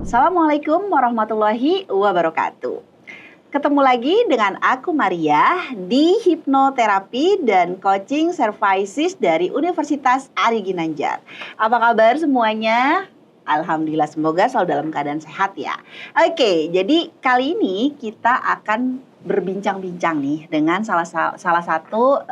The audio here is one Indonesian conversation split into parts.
Assalamualaikum warahmatullahi wabarakatuh. Ketemu lagi dengan aku Maria di Hipnoterapi dan Coaching Services dari Universitas Ari Ginanjar. Apa kabar semuanya? Alhamdulillah, semoga selalu dalam keadaan sehat ya. Oke, jadi kali ini kita akan berbincang-bincang nih dengan salah satu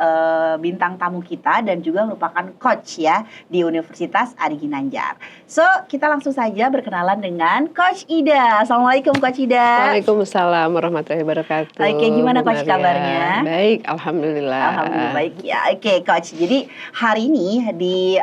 bintang tamu kita dan juga merupakan coach ya di Universitas Ari Ginanjar. So, kita langsung saja berkenalan dengan Coach Ida. Assalamualaikum Coach Ida. Waalaikumsalam warahmatullahi wabarakatuh. Oke, gimana Coach kabarnya? Baik, alhamdulillah. Alhamdulillah baik ya. Oke Coach, jadi hari ini di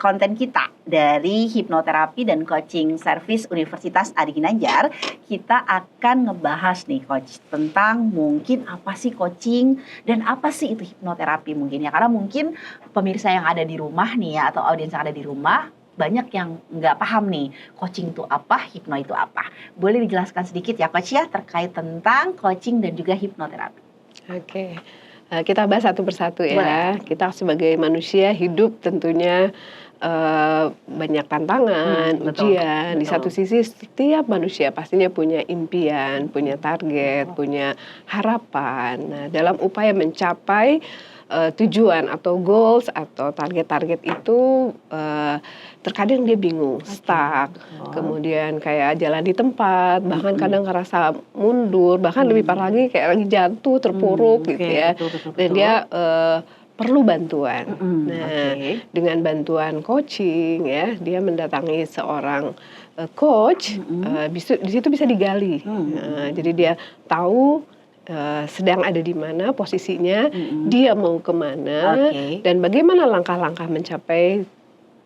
konten kita dari Hipnoterapi dan Coaching Service Universitas Ari Ginanjar, kita akan ngebahas nih Coach tentang mungkin apa sih coaching dan apa sih itu hipnoterapi mungkin ya. Karena mungkin pemirsa yang ada di rumah nih ya, atau audiens yang ada di rumah banyak yang nggak paham nih coaching itu apa, hipno itu apa. Boleh dijelaskan sedikit ya Coach ya terkait tentang coaching dan juga hipnoterapi. Oke. Kita bahas satu persatu ya. Boleh. Kita sebagai manusia hidup tentunya banyak tantangan, ujian. Betul. Di satu sisi setiap manusia pastinya punya impian, punya target, punya harapan. Nah, dalam upaya mencapai tujuan atau goals atau target-target itu terkadang dia bingung, stuck, kemudian kayak jalan di tempat, bahkan kadang ngerasa mundur, bahkan lebih parah lagi kayak lagi jatuh, terpuruk gitu ya. Betul. Dan dia perlu bantuan. Dengan bantuan coaching ya, dia mendatangi seorang coach, di situ bisa digali. Jadi dia tahu sedang ada di mana posisinya, dia mau kemana, dan bagaimana langkah-langkah mencapai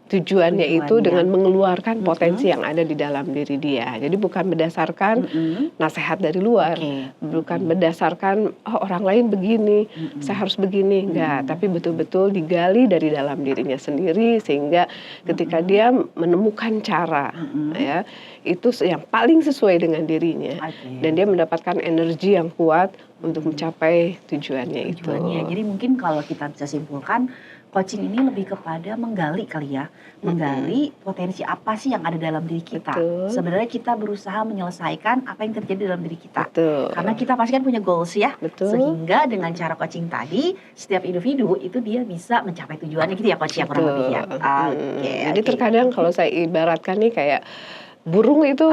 tujuannya itu dengan mengeluarkan potensi yang ada di dalam diri dia. Jadi bukan berdasarkan nasihat dari luar, bukan berdasarkan orang lain begini, saya harus begini, enggak. Tapi betul-betul digali dari dalam dirinya sendiri sehingga ketika dia menemukan cara, ya itu yang paling sesuai dengan dirinya, dan dia mendapatkan energi yang kuat untuk mencapai tujuannya itu. Jadi mungkin kalau kita bisa simpulkan, coaching ini lebih kepada menggali kali ya, menggali potensi apa sih yang ada dalam diri kita. Sebenarnya kita berusaha menyelesaikan apa yang terjadi dalam diri kita. Karena kita pasti kan punya goals ya. Sehingga dengan cara coaching tadi, setiap individu itu dia bisa mencapai tujuannya gitu ya Coach ya, kurang lebih ya. Jadi terkadang kalau saya ibaratkan nih kayak burung itu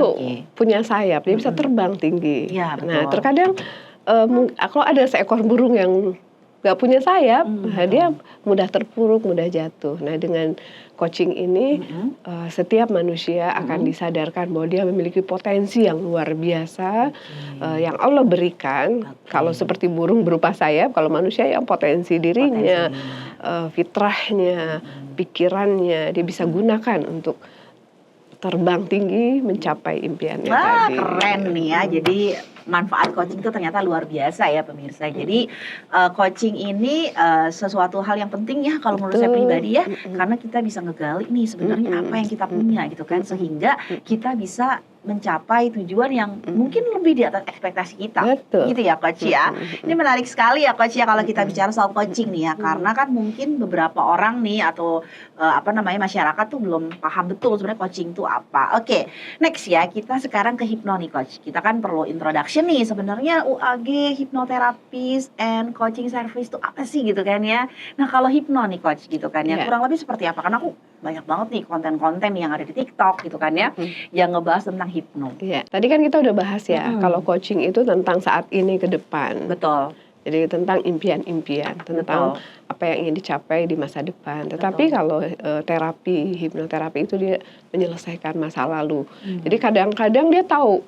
punya sayap, dia bisa terbang tinggi. Nah terkadang kalau ada seekor burung yang gak punya sayap, dia mudah terpuruk, mudah jatuh. Nah dengan coaching ini setiap manusia akan disadarkan bahwa dia memiliki potensi yang luar biasa yang Allah berikan. Kalau seperti burung berupa sayap, kalau manusia yang potensi dirinya, fitrahnya, pikirannya, dia bisa gunakan untuk terbang tinggi mencapai impiannya tadi. Keren nih ya. Jadi manfaat coaching itu ternyata luar biasa ya pemirsa. Jadi coaching ini sesuatu hal yang penting ya kalau menurut saya pribadi ya, karena kita bisa ngegali nih sebenarnya apa yang kita punya gitu kan, sehingga kita bisa mencapai tujuan yang mungkin lebih di atas ekspektasi kita. Gitu ya Coach ya. Ini menarik sekali ya Coach ya kalau kita bicara soal coaching nih ya, karena kan mungkin beberapa orang nih atau masyarakat tuh belum paham betul sebenarnya coaching itu apa. Oke, next ya, kita sekarang ke hipno nih Coach. Kita kan perlu introduction nih, sebenarnya UAG Hypnotherapist and Coaching Service itu apa sih gitu kan ya. Nah kalau hipno nih Coach gitu kan ya, kurang lebih seperti apa? Karena aku banyak banget nih konten-konten yang ada di TikTok gitu kan ya, yang ngebahas tentang hipno. Tadi kan kita udah bahas ya, kalau coaching itu tentang saat ini ke depan. Jadi tentang impian-impian, tentang apa yang ingin dicapai di masa depan. Tetapi kalau hipnoterapi itu dia menyelesaikan masa lalu. Jadi kadang-kadang dia tahu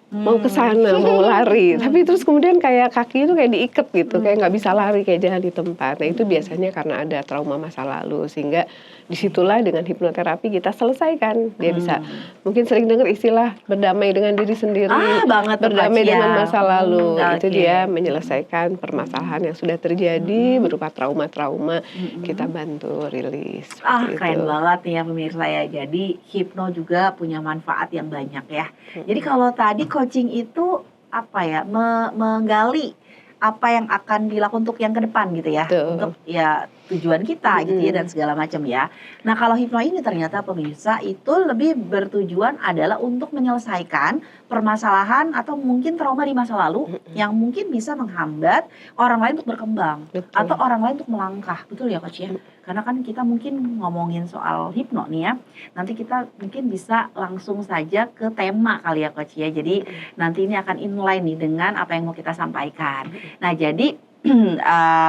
mau ke sana, mau lari, tapi terus kemudian kayak kaki itu kayak diikat gitu, kayak nggak bisa lari, kayak jalan di tempat. Nah itu biasanya karena ada trauma masa lalu, sehingga disitulah dengan hipnoterapi kita selesaikan. Dia bisa, mungkin sering dengar istilah berdamai dengan diri sendiri, berdamai dengan masa lalu. Itu dia menyelesaikan permasalahan yang sudah terjadi berupa trauma-trauma, kita bantu rilis. Keren banget nih ya pemirsa ya. Jadi hipno juga punya manfaat yang banyak ya. Jadi kalau tadi coaching itu apa ya, menggali apa yang akan dilakukan untuk yang ke depan gitu ya. Untuk ya tujuan kita gitu ya dan segala macam ya. Nah kalau hipno ini ternyata pemirsa itu lebih bertujuan adalah untuk menyelesaikan permasalahan atau mungkin trauma di masa lalu yang mungkin bisa menghambat orang lain untuk berkembang atau orang lain untuk melangkah, betul ya Coach ya? Karena kan kita mungkin ngomongin soal hipno nih ya, nanti kita mungkin bisa langsung saja ke tema kali ya Coach ya. Jadi nanti ini akan inline nih dengan apa yang mau kita sampaikan. Nah jadi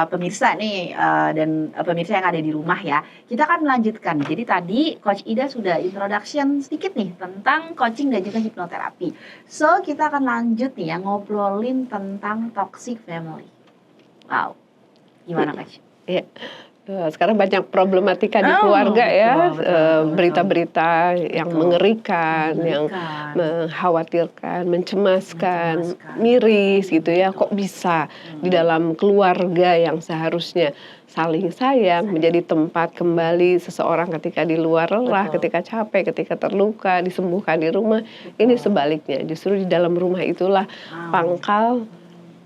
pemirsa nih dan pemirsa yang ada di rumah ya, kita akan melanjutkan. Jadi tadi Coach Ida sudah introduction sedikit nih tentang coaching dan juga hipnoterapi. So kita akan lanjut nih ya ngobrolin tentang toxic family. Wow, gimana Coach? Iya. Sekarang banyak problematika di keluarga ya, berita-berita yang mengerikan, yang mengkhawatirkan, mencemaskan, miris gitu ya. Kok bisa di dalam keluarga yang seharusnya saling sayang menjadi tempat kembali seseorang ketika di luar lelah, ketika capek, ketika terluka, disembuhkan di rumah. Ini sebaliknya, justru di dalam rumah itulah pangkal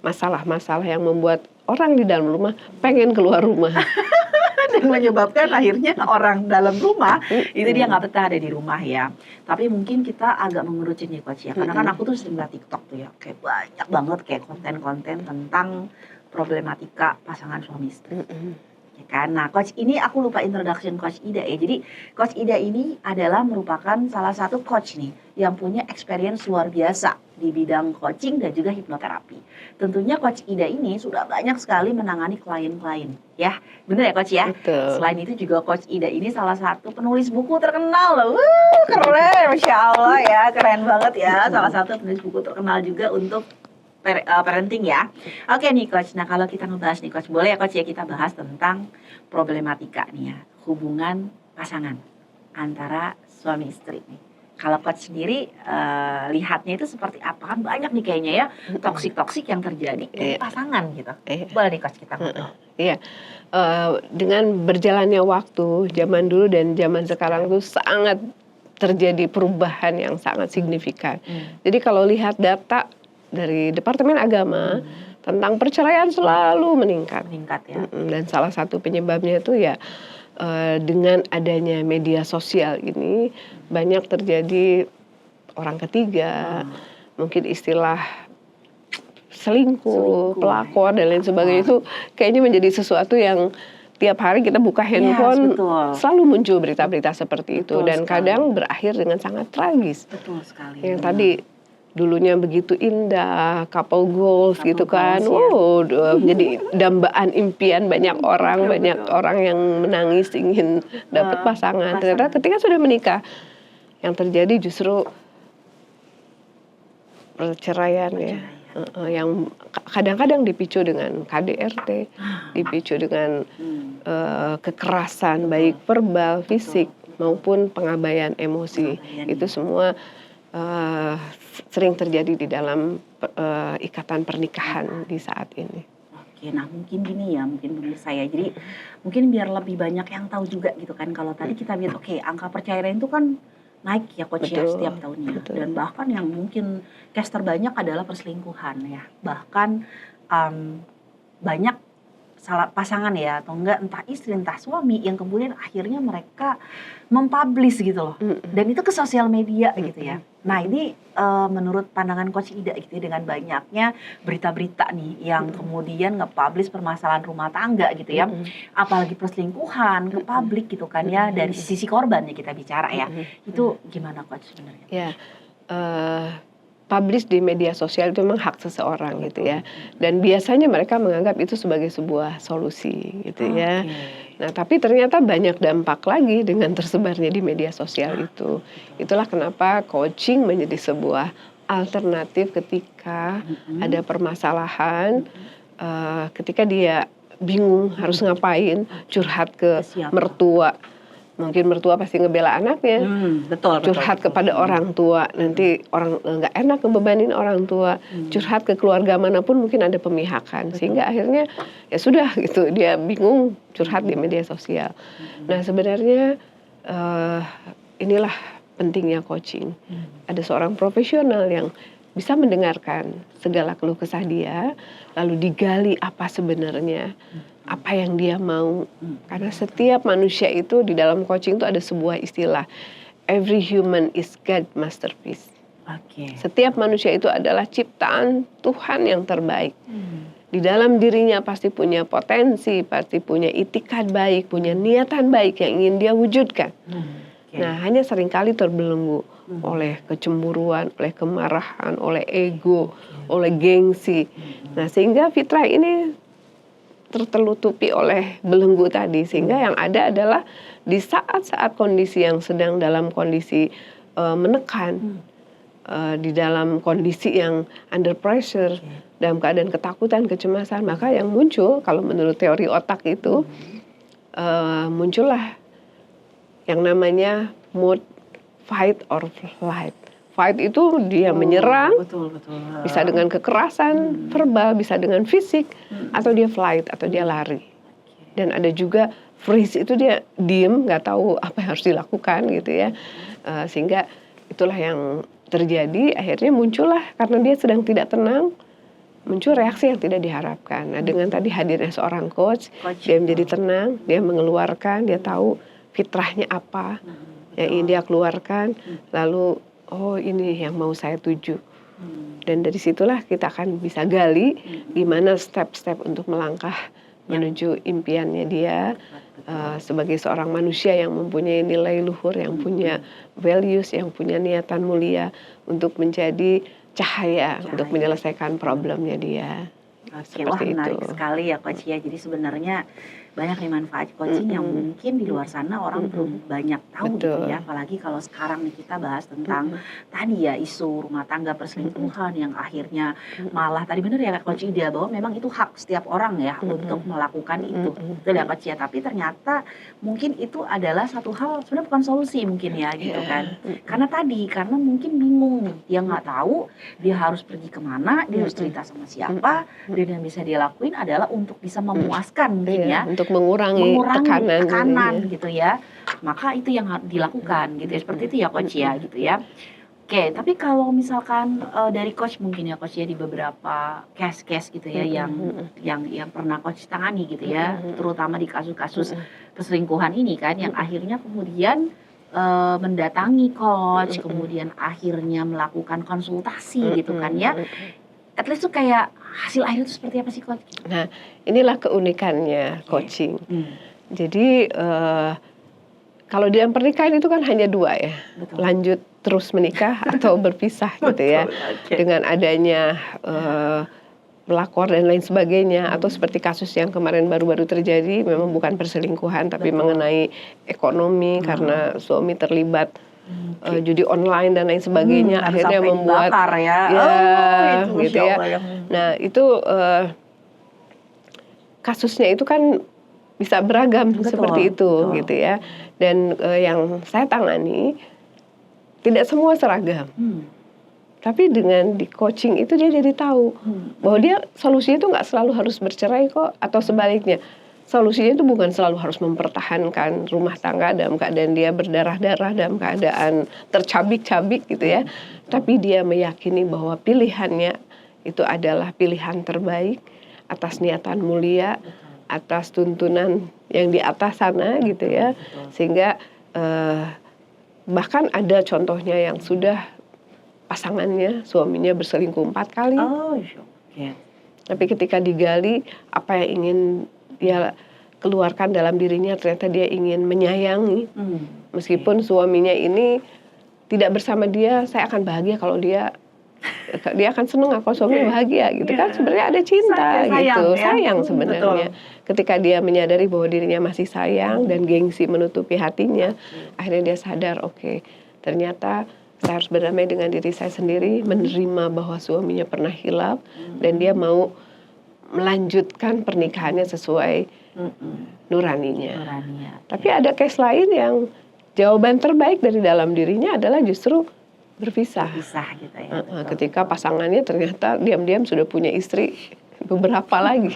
masalah-masalah yang membuat orang di dalam rumah pengen keluar rumah. Dan menyebabkan akhirnya orang dalam rumah itu dia nggak betah ada di rumah ya. Tapi mungkin kita agak mengerucut nih Coach ya, karena kan aku tuh sering lihat TikTok tuh ya, kayak banyak banget kayak konten-konten tentang problematika pasangan suami istri. Ya kan? Nah Coach ini aku lupa introduction Coach Ida ya. Jadi Coach Ida ini adalah merupakan salah satu coach nih yang punya experience luar biasa di bidang coaching dan juga hipnoterapi. Tentunya Coach Ida ini sudah banyak sekali menangani klien-klien ya. Bener ya Coach ya? Betul. Selain itu juga Coach Ida ini salah satu penulis buku terkenal loh. Keren, Masya Allah ya, keren banget ya. Salah satu penulis buku terkenal juga untuk parenting ya. Oke nih Coach, nah kalau kita ngebahas nih Coach, boleh ya Coach ya kita bahas tentang problematika nih ya, hubungan pasangan antara suami istri nih. Kalau Coach sendiri lihatnya itu seperti apa? Kan banyak nih kayaknya ya toksik-toksik yang terjadi di pasangan gitu. Boleh nih Coach kita ngobrol. Iya, dengan berjalannya waktu, zaman dulu dan zaman sekarang tuh sangat terjadi perubahan yang sangat signifikan. Jadi kalau lihat data dari Departemen Agama tentang perceraian selalu meningkat. Meningkat ya. Dan salah satu penyebabnya itu ya dengan adanya media sosial ini banyak terjadi orang ketiga, mungkin istilah selingkuh, pelakor dan lain sebagainya itu kayaknya menjadi sesuatu yang tiap hari kita buka handphone selalu muncul berita-berita seperti itu dan kadang berakhir dengan sangat tragis. Betul sekali. Yang tadi dulunya begitu indah, couple goals gitu kan, jadi dambaan impian banyak orang, banyak orang yang menangis ingin dapat pasangan. Ternyata ketika sudah menikah, yang terjadi justru perceraian ya, yang kadang-kadang dipicu dengan KDRT, dipicu dengan kekerasan baik verbal, fisik maupun pengabaian emosi. Itu semua sering terjadi di dalam ikatan pernikahan di saat ini. Oke, nah mungkin gini ya, mungkin menurut saya. Jadi mungkin biar lebih banyak yang tahu juga gitu kan. Kalau tadi kita lihat, oke, angka perceraian itu kan naik ya Coach ya setiap tahunnya. Dan bahkan yang mungkin case terbanyak adalah perselingkuhan ya. Bahkan banyak salah pasangan ya atau enggak entah istri entah suami yang kemudian akhirnya mereka mempublish gitu loh dan itu ke sosial media gitu ya. Nah ini menurut pandangan Coach Ida gitu ya, dengan banyaknya berita-berita nih yang kemudian nge-publish permasalahan rumah tangga gitu ya, apalagi perselingkuhan ke publik gitu kan ya, dari sisi korban ya kita bicara ya, itu gimana Coach sebenarnya? Ya, publish di media sosial itu memang hak seseorang gitu ya. Dan biasanya mereka menganggap itu sebagai sebuah solusi gitu ya. Nah, tapi ternyata banyak dampak lagi dengan tersebarnya di media sosial itu. Itulah kenapa coaching menjadi sebuah alternatif ketika ada permasalahan, ketika dia bingung harus ngapain, curhat ke mertua. Mungkin mertua pasti ngebela anaknya, curhat kepada orang tua, nanti orang nggak enak ngebebanin orang tua, curhat ke keluarga manapun mungkin ada pemihakan, sehingga akhirnya ya sudah gitu, dia bingung curhat di media sosial. Nah sebenarnya inilah pentingnya coaching. Ada seorang profesional yang bisa mendengarkan segala keluh kesah dia, lalu digali apa sebenarnya apa yang dia mau. Karena setiap manusia itu di dalam coaching itu ada sebuah istilah, every human is God masterpiece. Setiap manusia itu adalah ciptaan Tuhan yang terbaik. Di dalam dirinya pasti punya potensi, pasti punya itikad baik, punya niatan baik yang ingin dia wujudkan. Nah, hanya seringkali terbelenggu oleh kecemburuan, oleh kemarahan, oleh ego, oleh gengsi. Nah, sehingga fitrah ini tertutupi oleh belenggu tadi, sehingga yang ada adalah di saat-saat kondisi yang sedang dalam kondisi menekan, di dalam kondisi yang under pressure, dalam keadaan ketakutan, kecemasan, maka yang muncul kalau menurut teori otak itu muncullah yang namanya mode fight or flight. Fight itu dia menyerang, bisa dengan kekerasan verbal, bisa dengan fisik, atau dia flight, atau dia lari. Dan ada juga freeze, itu dia diem, nggak tahu apa yang harus dilakukan gitu ya. Sehingga itulah yang terjadi, akhirnya muncullah karena dia sedang tidak tenang, muncul reaksi yang tidak diharapkan. Nah, dengan tadi hadirnya seorang coach, dia menjadi tenang, dia mengeluarkan, dia tahu fitrahnya apa yang ingin dia keluarkan, lalu oh ini yang mau saya tuju. Dan dari situlah kita akan bisa gali gimana step-step untuk melangkah menuju impiannya dia sebagai seorang manusia yang mempunyai nilai luhur, yang punya values, yang punya niatan mulia untuk menjadi cahaya untuk menyelesaikan problemnya dia. Wah, menarik sekali ya Coach ya. Jadi sebenarnya banyak nih manfaat coaching yang mungkin di luar sana orang belum banyak tahu gitu ya. Apalagi kalau sekarang nih kita bahas tentang tadi ya isu rumah tangga perselingkuhan yang akhirnya malah tadi benar ya Coach Ida bahwa memang itu hak setiap orang ya untuk melakukan itu. Betul ya Coach ya. Tapi ternyata mungkin itu adalah satu hal sebenarnya bukan solusi mungkin ya gitu kan. Karena mungkin bingung nih, dia nggak tahu dia harus pergi kemana, dia harus cerita sama siapa, dan yang bisa dia lakuin adalah untuk bisa memuaskan mungkin ya. Untuk mengurangi tekanan gitu ya. Maka itu yang harus dilakukan gitu ya. Seperti itu ya Coach ya gitu ya. Oke, tapi kalau misalkan dari Coach mungkin ya Coach ya di beberapa case-case gitu ya yang pernah Coach tangani gitu ya, terutama di kasus-kasus perselingkuhan ini kan yang akhirnya kemudian mendatangi Coach, kemudian akhirnya melakukan konsultasi gitu kan ya. At least tuh kayak hasil akhirnya itu seperti apa sih Coach? Nah, inilah keunikannya coaching. Jadi kalau di dalam pernikahan itu kan hanya dua ya, lanjut terus menikah atau berpisah gitu ya. Dengan adanya pelakor dan lain sebagainya, atau seperti kasus yang kemarin baru-baru terjadi, memang bukan perselingkuhan tapi mengenai ekonomi karena suami terlibat judi online dan lain sebagainya, akhirnya membuat gitu ya. Nah itu kasusnya itu kan bisa beragam seperti itu gitu ya. Dan yang saya tangani tidak semua seragam. Tapi dengan di coaching itu dia jadi tahu bahwa dia solusinya itu nggak selalu harus bercerai kok, atau sebaliknya. Solusinya itu bukan selalu harus mempertahankan rumah tangga dalam keadaan dia berdarah-darah, dalam keadaan tercabik-cabik gitu ya. Tapi dia meyakini bahwa pilihannya itu adalah pilihan terbaik atas niatan mulia, atas tuntunan yang di atas sana gitu ya. Sehingga bahkan ada contohnya yang sudah pasangannya, suaminya berselingkuh 4 kali. Tapi ketika digali apa yang ingin dia keluarkan dalam dirinya, ternyata dia ingin menyayangi. Meskipun suaminya ini tidak bersama dia, saya akan bahagia kalau dia akan senang kalau suaminya bahagia gitu kan. Sebenarnya ada cinta sayang sebenarnya. Ketika dia menyadari bahwa dirinya masih sayang dan gengsi menutupi hatinya, akhirnya dia sadar, oke, ternyata saya harus berdamai dengan diri saya sendiri, menerima bahwa suaminya pernah hilaf, dan dia mau melanjutkan pernikahannya sesuai nuraninya. Tapi ada case lain yang jawaban terbaik dari dalam dirinya adalah justru berpisah gitu ya. Ketika pasangannya ternyata diam-diam sudah punya istri beberapa lagi.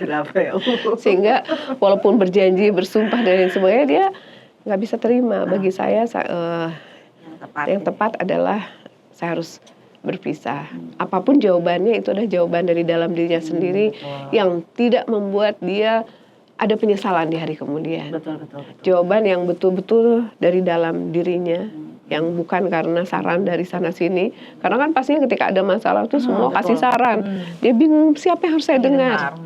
Sehingga walaupun berjanji, bersumpah dan lain sebagainya, dia nggak bisa terima. Bagi saya yang tepat adalah saya harus berpisah. Apapun jawabannya itu adalah jawaban dari dalam dirinya sendiri yang tidak membuat dia ada penyesalan di hari kemudian. Betul. Jawaban yang betul-betul dari dalam dirinya, yang bukan karena saran dari sana sini. Karena kan pastinya ketika ada masalah tuh semua betul. kasih saran. Dia bingung siapa yang harus saya dengar.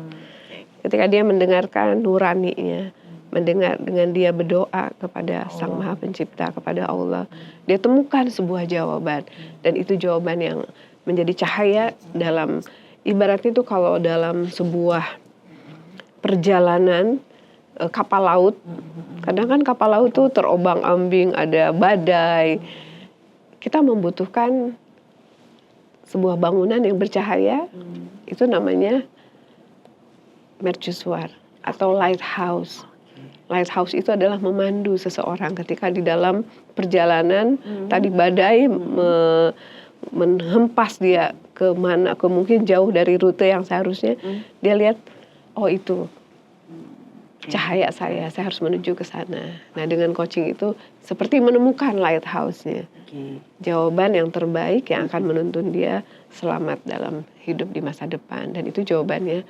Ketika dia mendengarkan nuraninya, mendengar dengan dia berdoa kepada Sang Maha Pencipta, kepada Allah, dia temukan sebuah jawaban. Dan itu jawaban yang menjadi cahaya dalam, ibaratnya itu kalau dalam sebuah perjalanan kapal laut, kadang kan kapal laut tuh terobang-ambing, ada badai. Kita membutuhkan sebuah bangunan yang bercahaya, itu namanya mercusuar atau lighthouse. Lighthouse itu adalah memandu seseorang ketika di dalam perjalanan tadi badai menghempas dia ke mana, ke mungkin jauh dari rute yang seharusnya. Dia lihat, oh itu cahaya saya harus menuju ke sana. Nah, dengan coaching itu seperti menemukan lighthouse-nya. Jawaban yang terbaik yang akan menuntun dia selamat dalam hidup di masa depan. Dan itu jawabannya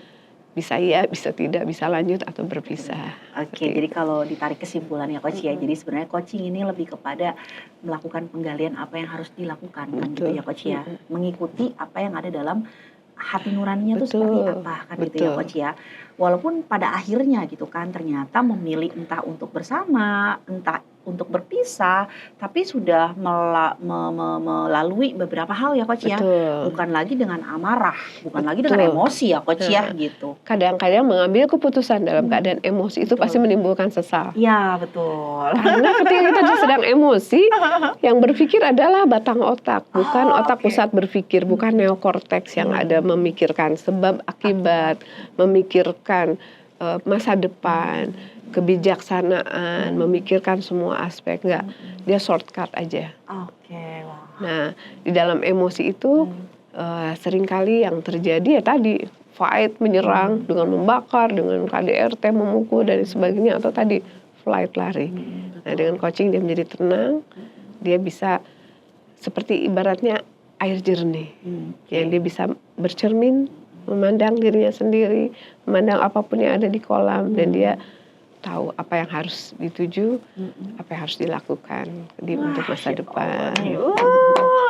bisa iya, bisa tidak, bisa lanjut atau berpisah. Jadi kalau ditarik kesimpulannya Coach ya, jadi sebenarnya coaching ini lebih kepada melakukan penggalian apa yang harus dilakukan kan gitu ya Coach ya. Mengikuti apa yang ada dalam hati nuraninya itu seperti apa kan gitu ya Coach ya. Walaupun pada akhirnya gitu kan ternyata memilih entah untuk bersama, entah untuk berpisah, tapi sudah melalui beberapa hal ya Coach ya. Bukan lagi dengan amarah, bukan lagi dengan emosi ya Coach ya gitu. Kadang-kadang mengambil keputusan dalam keadaan emosi itu pasti menimbulkan sesal. Iya betul. Karena ketika kita sedang emosi, yang berpikir adalah batang otak, bukan otak pusat berpikir, bukan neokorteks yang ada memikirkan sebab akibat, memikirkan masa depan, kebijaksanaan, memikirkan semua aspek. Enggak, dia shortcut aja. Nah, di dalam emosi itu seringkali yang terjadi ya tadi fight, menyerang dengan membakar, dengan KDRT memukul dan sebagainya, atau tadi flight, lari. Nah, dengan coaching dia menjadi tenang, dia bisa seperti ibaratnya air jernih, yang dia bisa bercermin, memandang dirinya sendiri, memandang apapun yang ada di kolam, dan dia tahu apa yang harus dituju, apa yang harus dilakukan untuk masa depan.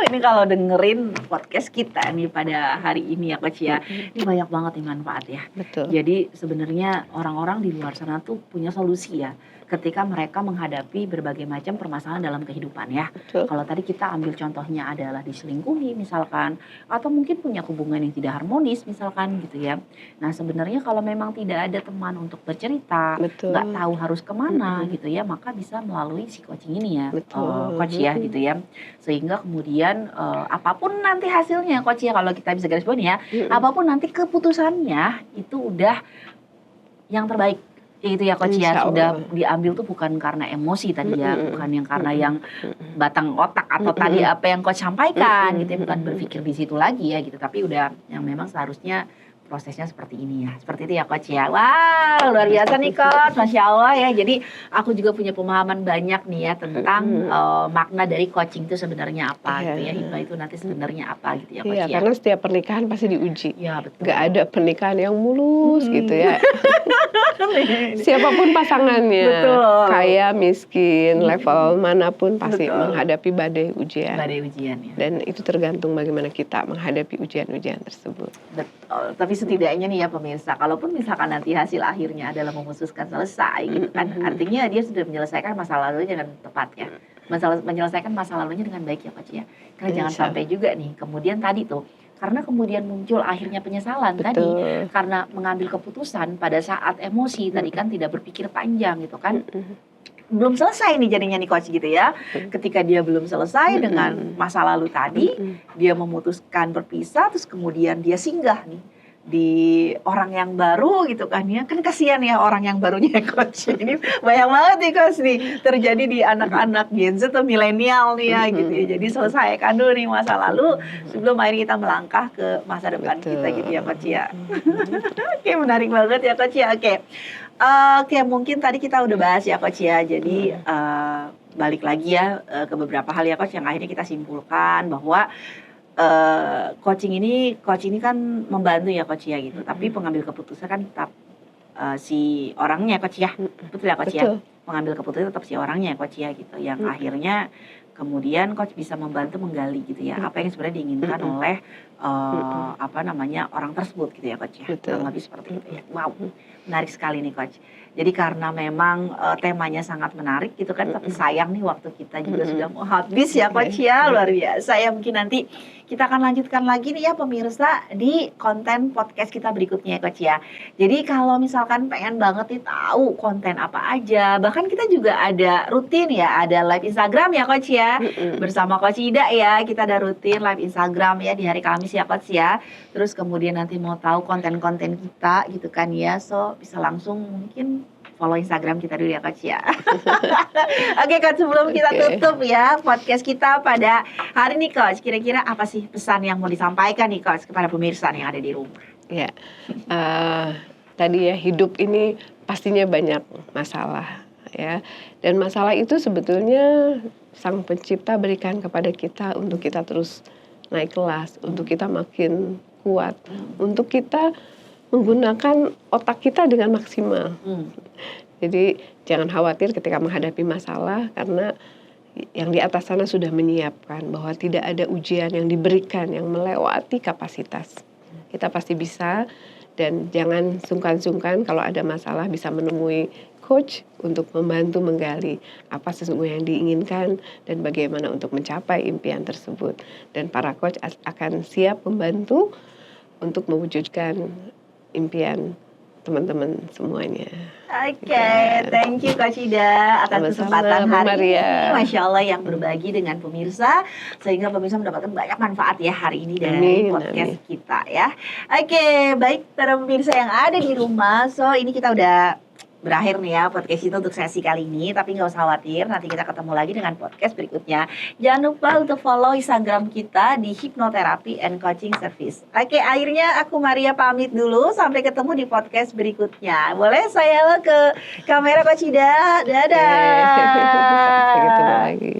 Ini kalau dengerin podcast kita nih pada hari ini ya Coach ya, ini banyak banget nih manfaat ya. Betul. Jadi sebenarnya orang-orang di luar sana tuh punya solusi ya ketika mereka menghadapi berbagai macam permasalahan dalam kehidupan ya. Kalau tadi kita ambil contohnya adalah diselingkuhi misalkan, atau mungkin punya hubungan yang tidak harmonis misalkan gitu ya. Nah sebenarnya kalau memang tidak ada teman untuk bercerita, nggak tahu harus kemana gitu ya, maka bisa melalui si coaching ini ya, Coach ya gitu ya. Sehingga kemudian apapun nanti hasilnya Coach ya, kalau kita bisa garis bawahi ya, apapun nanti keputusannya itu udah yang terbaik. Itu ya Coach ya, sudah diambil tuh bukan karena emosi tadi ya, bukan yang karena yang batang otak atau tadi apa yang Coach sampaikan gitu ya, bukan berpikir di situ lagi ya gitu, tapi udah yang memang seharusnya prosesnya seperti ini ya, seperti itu ya Coach ya. Wow, luar biasa nih Coach, Masya Allah ya. Jadi aku juga punya pemahaman banyak nih ya tentang makna dari coaching itu sebenarnya apa gitu ya, hikmah itu nanti sebenarnya apa gitu ya Coach ya. Karena setiap pernikahan pasti diuji. Iya betul. Gak ada pernikahan yang mulus gitu ya. Siapapun pasangannya, kaya, miskin, level manapun pasti menghadapi badai ujian. Badai ujian ya. Dan itu tergantung bagaimana kita menghadapi ujian-ujian tersebut. Betul. Tapi setidaknya nih ya pemirsa, kalaupun misalkan nanti hasil akhirnya adalah memutuskan selesai gitu kan, artinya dia sudah menyelesaikan masa lalunya dengan tepat ya. Menyelesaikan masa lalunya dengan baik ya Coach ya. Karena jangan sampai juga nih kemudian tadi tuh, karena kemudian muncul akhirnya penyesalan tadi karena mengambil keputusan pada saat emosi tadi kan tidak berpikir panjang gitu kan. Belum selesai nih jadinya nih Coach gitu ya. Ketika dia belum selesai dengan masa lalu tadi, dia memutuskan berpisah, terus kemudian dia singgah nih di orang yang baru gitu kan ya. Kan kasihan ya orang yang barunya Coach. Ini banyak banget nih Coach nih terjadi di anak-anak Gen Z atau milenial nih ya gitu ya. Jadi selesaikan dulu nih masa lalu sebelum akhirnya kita melangkah ke masa depan kita gitu ya Coach ya. Oke, menarik banget ya Coach ya. Oke, mungkin tadi kita udah bahas ya Coach ya. Jadi balik lagi ya ke beberapa hal ya Coach yang akhirnya kita simpulkan bahwa coach ini kan membantu ya Coach ya gitu. Tapi pengambil keputusan kan tetap si orangnya Coach ya. Betul ya Coach ya? Betul. Mengambil keputusan tetap si orangnya Coach ya gitu. Yang akhirnya kemudian Coach bisa membantu menggali gitu ya. Apa yang sebenarnya diinginkan oleh orang tersebut gitu ya Coach ya. Kurang lebih seperti itu ya. Wow, menarik sekali nih Coach. Jadi karena memang temanya sangat menarik gitu kan, tapi sayang nih waktu kita juga sudah mau habis ya Coach ya, luar biasa ya. Mungkin nanti kita akan lanjutkan lagi nih ya pemirsa di konten podcast kita berikutnya ya Coach ya. Jadi kalau misalkan pengen banget nih tahu konten apa aja, bahkan kita juga ada rutin ya, ada live Instagram ya Coach ya, bersama Coach Ida ya, kita ada rutin live Instagram ya di hari Kamis ya Coach ya. Terus kemudian nanti mau tahu konten-konten kita gitu kan ya, so bisa langsung mungkin follow Instagram kita dulu ya Coach ya. Oke Coach, sebelum kita tutup ya podcast kita pada hari ini Coach, kira-kira apa sih pesan yang mau disampaikan nih Coach kepada pemirsa yang ada di rumah? Ya, tadi ya, hidup ini pastinya banyak masalah ya, dan masalah itu sebetulnya Sang Pencipta berikan kepada kita untuk kita terus naik kelas, untuk kita makin kuat, untuk kita menggunakan otak kita dengan maksimal. Jadi jangan khawatir ketika menghadapi masalah, karena yang di atas sana sudah menyiapkan bahwa tidak ada ujian yang diberikan yang melewati kapasitas. Kita pasti bisa, dan jangan sungkan-sungkan kalau ada masalah bisa menemui coach untuk membantu menggali apa sesungguhnya yang diinginkan dan bagaimana untuk mencapai impian tersebut. Dan para coach akan siap membantu untuk mewujudkan impian teman-teman semuanya. Oke, thank you Coach Ida atas kesempatan hari ini. Masya Allah yang berbagi dengan pemirsa, sehingga pemirsa mendapatkan banyak manfaat ya hari ini dari podcast kita ya. Oke, baik para pemirsa yang ada di rumah, so ini kita udah berakhir nih ya podcast itu untuk sesi kali ini, tapi nggak usah khawatir, nanti kita ketemu lagi dengan podcast berikutnya. Jangan lupa untuk follow Instagram kita di Hypnotherapy and Coaching Service. Oke, akhirnya aku Maria pamit dulu, sampai ketemu di podcast berikutnya. Boleh saya ke kamera Coach Ida? Dadah. Sampai ketemu lagi.